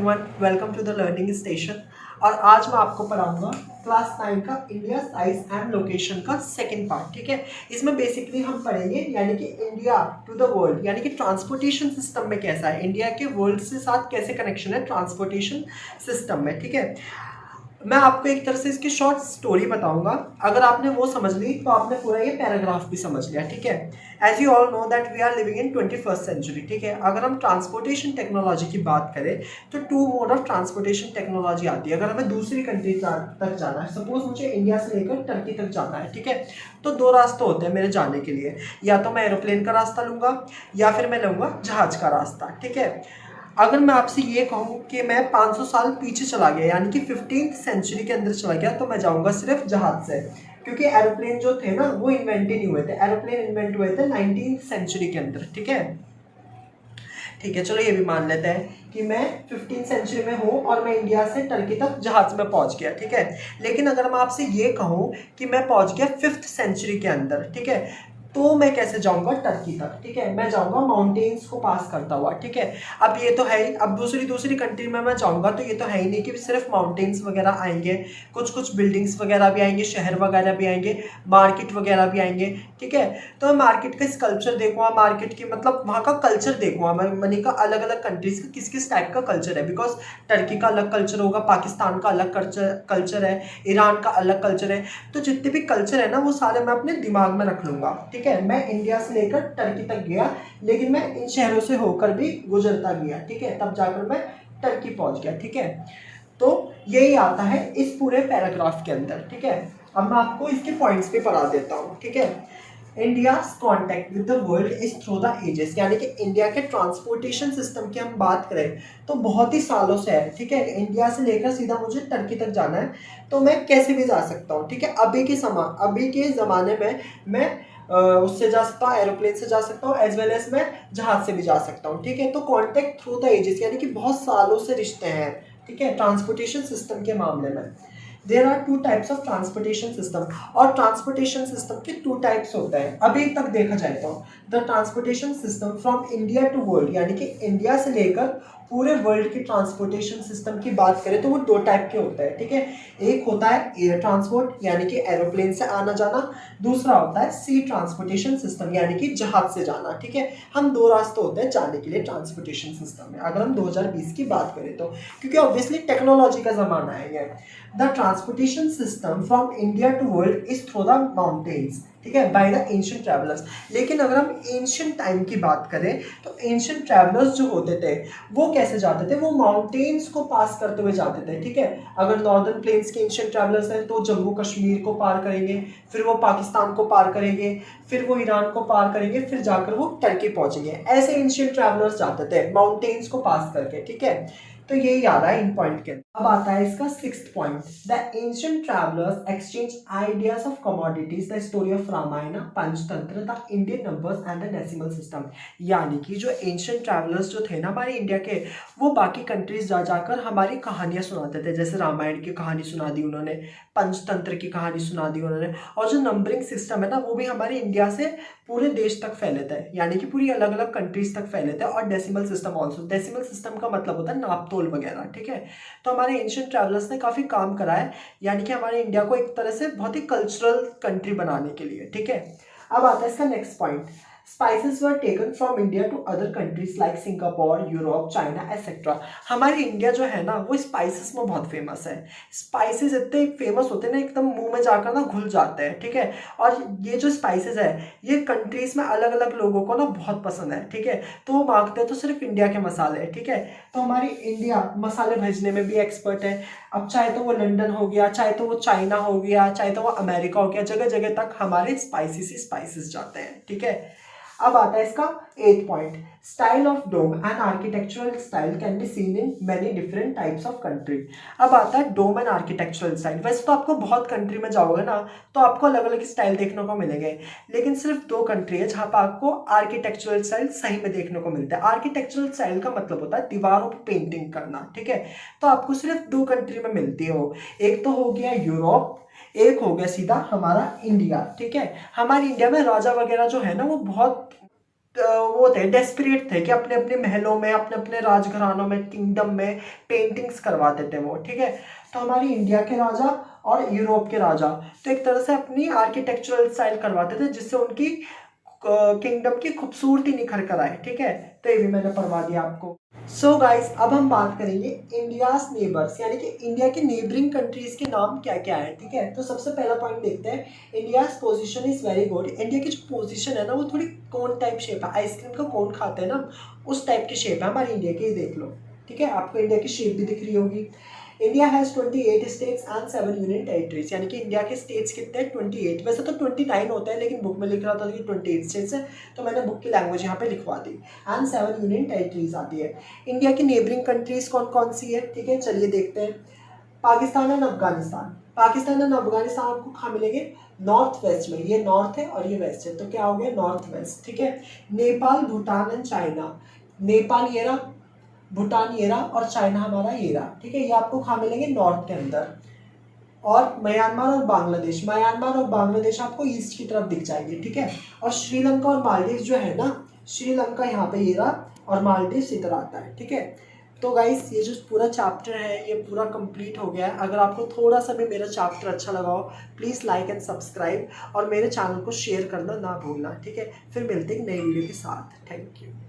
Everyone, welcome to the learning station. और आज मैं आपको पढ़ाऊंगा क्लास 9 का इंडिया साइज एंड लोकेशन का सेकंड पार्ट। ठीक है, इसमें बेसिकली हम पढ़ेंगे यानी कि इंडिया टू द वर्ल्ड, यानी कि ट्रांसपोर्टेशन सिस्टम में कैसा है, इंडिया के वर्ल्ड से साथ कैसे कनेक्शन है ट्रांसपोर्टेशन सिस्टम में। ठीक है, मैं आपको एक तरह से इसकी शॉर्ट स्टोरी बताऊंगा। अगर आपने वो समझ ली तो आपने पूरा ये पैराग्राफ भी समझ लिया। ठीक है, as you all know that we are living in 21st century. ठीक है, अगर हम ट्रांसपोर्टेशन टेक्नोलॉजी की बात करें तो two mode of transportation technology आती है। अगर हमें दूसरी कंट्री तक जाना है, सपोज मुझे इंडिया से लेकर टर्की तक जाना है, ठीक है, तो दो रास्ते होते हैं मेरे जाने के लिए। या तो मैं एरोप्लेन का रास्ता लूंगा या फिर मैं लूंगा जहाज का रास्ता। ठीक है, अगर मैं आपसे ये कहूँ कि मैं 500 साल पीछे चला गया यानी कि 15th सेंचुरी के अंदर चला गया, तो मैं जाऊंगा सिर्फ जहाज से, क्योंकि एरोप्लेन जो थे ना वो इन्वेंट ही नहीं हुए थे। एरोप्लेन इन्वेंट हुए थे 19th सेंचुरी के अंदर। ठीक है, चलो ये भी मान लेते हैं कि मैं 15th सेंचुरी में हूँ और मैं इंडिया से टर्की तक जहाज में पहुंच गया। ठीक है, लेकिन अगर मैं आपसे ये कहूँ कि मैं पहुंच गया 5th सेंचुरी के अंदर, ठीक है, तो मैं कैसे जाऊंगा टर्की तक। ठीक है, मैं जाऊंगा माउंटेन्स को पास करता हुआ। ठीक है, अब ये तो है ही, अब दूसरी कंट्री में मैं जाऊंगा तो ये तो है ही नहीं कि सिर्फ माउंटेन्स वगैरह आएंगे, कुछ बिल्डिंग्स वगैरह भी आएंगे, शहर वगैरह भी आएंगे, मार्केट वगैरह भी आएंगे। ठीक है, तो मैं मार्केट का स्कल्पचर देखूंगा, मार्केट की मतलब वहाँ का कल्चर देखूंगा, मैंने कहा अलग अलग कंट्रीज का किस किस टाइप का कल्चर है। बिकॉज टर्की का अलग कल्चर होगा, पाकिस्तान का अलग कल्चर है, ईरान का अलग कल्चर है। तो जितने भी कल्चर है ना वो सारे मैं अपने दिमाग में रख लूंगा। ठीक है, मैं इंडिया से लेकर टर्की तक गया, लेकिन मैं इन शहरों से होकर भी गुजरता गया। ठीक है, तब जाकर मैं टर्की पहुंच गया। ठीक है, तो यही आता है इस पूरे पैराग्राफ के अंदर। ठीक है, अब मैं आपको इसके पॉइंट्स पे पढ़ा देता हूँ। ठीक है, India's contact with the world is through the ages, यानी कि इंडिया के ट्रांसपोर्टेशन सिस्टम की हम बात करें तो बहुत ही सालों से है। ठीक है, इंडिया से लेकर सीधा मुझे टर्की तक जाना है तो मैं कैसे भी जा सकता हूँ। ठीक है, अभी के ज़माने में मैं उससे जा सकता हूँ, एरोप्लेन से जा सकता हूँ, एज वेल एज मैं जहाज से भी जा सकता हूँ। ठीक है, तो कॉन्टैक्ट थ्रू द एजेस यानी कि बहुत सालों से रिश्ते हैं। ठीक है, ट्रांसपोर्टेशन सिस्टम के मामले में there are two types of transportation system, और ट्रांसपोर्टेशन सिस्टम के टू टाइप्स होते हैं अभी तक देखा जाए तो। The transportation system from India to world, यानी कि इंडिया से लेकर पूरे वर्ल्ड की ट्रांसपोर्टेशन सिस्टम की बात करें तो वो दो टाइप के होते हैं। ठीक है, एक होता है एयर ट्रांसपोर्ट यानी कि एरोप्लेन से आना जाना, दूसरा होता है सी ट्रांसपोर्टेशन सिस्टम यानी कि जहाज से जाना। ठीक है, हम दो रास्ते होते हैं जाने के लिए ट्रांसपोर्टेशन सिस्टम में, अगर हम 2020 की बात करें तो, क्योंकि ऑब्वियसली टेक्नोलॉजी का जमाना है ये। The transportation system from India to world is through the mountains, ठीक है, बाय द एंशिएंट ट्रैवलर्स। लेकिन अगर हम एंशिएंट टाइम की बात करें तो एंशिएंट ट्रैवलर्स जो होते थे वो कैसे जाते थे, वो माउंटेन्स को पास करते हुए जाते थे। ठीक है, अगर नॉर्दर्न प्लेन्स के एंशिएंट ट्रैवलर्स हैं तो जम्मू कश्मीर को पार करेंगे, फिर वो पाकिस्तान को पार करेंगे, फिर वो ईरान को पार करेंगे, फिर जाकर वो टर्की पहुंचेंगे। ऐसे एंशिएंट ट्रैवलर्स जाते थे माउंटेन्स को पास करके। ठीक है, तो यही आ रहा है इन पॉइंट के। अब आता है इसका 6th point, the ancient travellers exchange ideas of commodities, the story of Ramayana, Panchatantra, the Indian numbers and the decimal system. यानी कि जो एंशिएंट ट्रैवलर्स जो थे ना हमारे इंडिया के, वो बाकी कंट्रीज जाकर हमारी कहानियां सुनाते थे। जैसे रामायण की कहानी सुना दी उन्होंने, पंचतंत्र की कहानी सुना दी उन्होंने, और जो नंबरिंग सिस्टम है ना वो भी हमारे इंडिया से पूरे देश तक फैले थे, यानी कि पूरी अलग अलग कंट्रीज तक फैले थे। और decimal system also, decimal system का मतलब होता है नापतोल वगैरह। ठीक है, तो हमारे एंशिएंट ट्रैवलर्स ने काफ़ी काम करा है, यानी कि हमारे इंडिया को एक तरह से बहुत ही कल्चरल कंट्री बनाने के लिए। ठीक है, अब आता है इसका next point, spices were taken from India to other countries like Singapore, Europe, China etcetera. हमारी इंडिया जो है ना वो स्पाइसेस में बहुत फेमस है। स्पाइसेस इतने फेमस होते हैं ना, एकदम मुंह में जाकर ना घुल जाते हैं। ठीक है, और ये जो स्पाइसेस है ये कंट्रीज में अलग अलग लोगों को ना बहुत पसंद है। ठीक है, तो वो मांगते हैं तो सिर्फ इंडिया के मसाले। ठीक है, तो हमारी इंडिया मसाले भेजने में भी एक्सपर्ट है। अब चाहे तो वो लंदन हो गया, चाहे तो वो चाइना हो गया, चाहे तो वो अमेरिका हो गया, जगह जगह तक हमारे स्पाइसेस जाते हैं। ठीक है, अब आता है इसका 8th point, style of dome and architectural style can be seen in many different types of country. अब आता है डोम एंड आर्किटेक्चरल स्टाइल। वैसे तो आपको बहुत कंट्री में जाओगे ना तो आपको अलग अलग स्टाइल देखने को मिलेंगे, लेकिन सिर्फ दो कंट्री है जहाँ पर आपको आर्किटेक्चरल स्टाइल सही में देखने को मिलता है। आर्किटेक्चरल स्टाइल का मतलब होता है दीवारों पर पेंटिंग करना। ठीक है, तो आपको सिर्फ दो कंट्री में मिलती है वो, एक तो हो गया यूरोप, एक हो गया सीधा हमारा इंडिया। ठीक है, हमारी इंडिया में राजा वगैरह जो है ना वो बहुत वो थे, डेस्परेट थे कि अपने अपने महलों में, अपने अपने राजघरानों में, किंगडम में पेंटिंग्स करवाते थे वो, ठीक है। तो हमारी इंडिया के राजा और यूरोप के राजा तो एक तरह से अपनी आर्किटेक्चरल स्टाइल करवाते थे जिससे उनकी किंगडम की खूबसूरती निखर कर आए, ठीक है। तो ये भी मैंने पढ़वा दिया आपको। सो गाइस, अब हम बात करेंगे इंडियाज नेबर्स, यानी कि इंडिया के नेबरिंग कंट्रीज के नाम क्या क्या है, ठीक है। तो सबसे पहला पॉइंट देखते हैं, India's position is very good. India की जो पोजीशन है ना, वो थोड़ी कोन टाइप शेप है, आइसक्रीम का कोन खाते हैं ना, उस टाइप की शेप है हमारी इंडिया की, देख लो, ठीक है। आपको इंडिया की शेप भी दिख रही होगी। India has 28 states and 7 union territories, यानी कि इंडिया के स्टेट्स कितने हैं 28, वैसे तो 29 होता है लेकिन बुक में लिख रहा था कि 28 स्टेट्स है, तो मैंने बुक की लैंग्वेज यहाँ पे लिखवा दी। एंड 7 यूनियन टेरिटरीज आती है। इंडिया की नेबरिंग कंट्रीज कौन कौन सी है, ठीक है, चलिए देखते हैं। पाकिस्तान एंड अफगानिस्तान, पाकिस्तान एंड अफगानिस्तान आपको कहाँ मिलेंगे, नॉर्थ वेस्ट में, ये नॉर्थ है और ये वेस्ट है, तो क्या हो गया नॉर्थ वेस्ट, ठीक है। नेपाल, भूटान एंड चाइना, नेपाल ये रहा, भूटान ये रहा और चाइना हमारा ये रहा, ठीक है। ये आपको कहाँ मिलेंगे, नॉर्थ के अंदर। और म्यांमार और बांग्लादेश, म्यांमार और बांग्लादेश आपको ईस्ट की तरफ दिख जाएंगे, ठीक है। और श्रीलंका और मालदीव जो है ना, श्रीलंका यहाँ पे ये रहा और मालदीव इधर आता है, ठीक है। तो गाइस, ये जो पूरा चैप्टर है ये पूरा कंप्लीट हो गया है। अगर आपको थोड़ा सा भी मेरा चैप्टर अच्छा लगा हो, प्लीज़ लाइक एंड सब्सक्राइब और मेरे चैनल को शेयर करना ना भूलना, ठीक है। फिर मिलते हैं नई वीडियो के साथ। Thank you.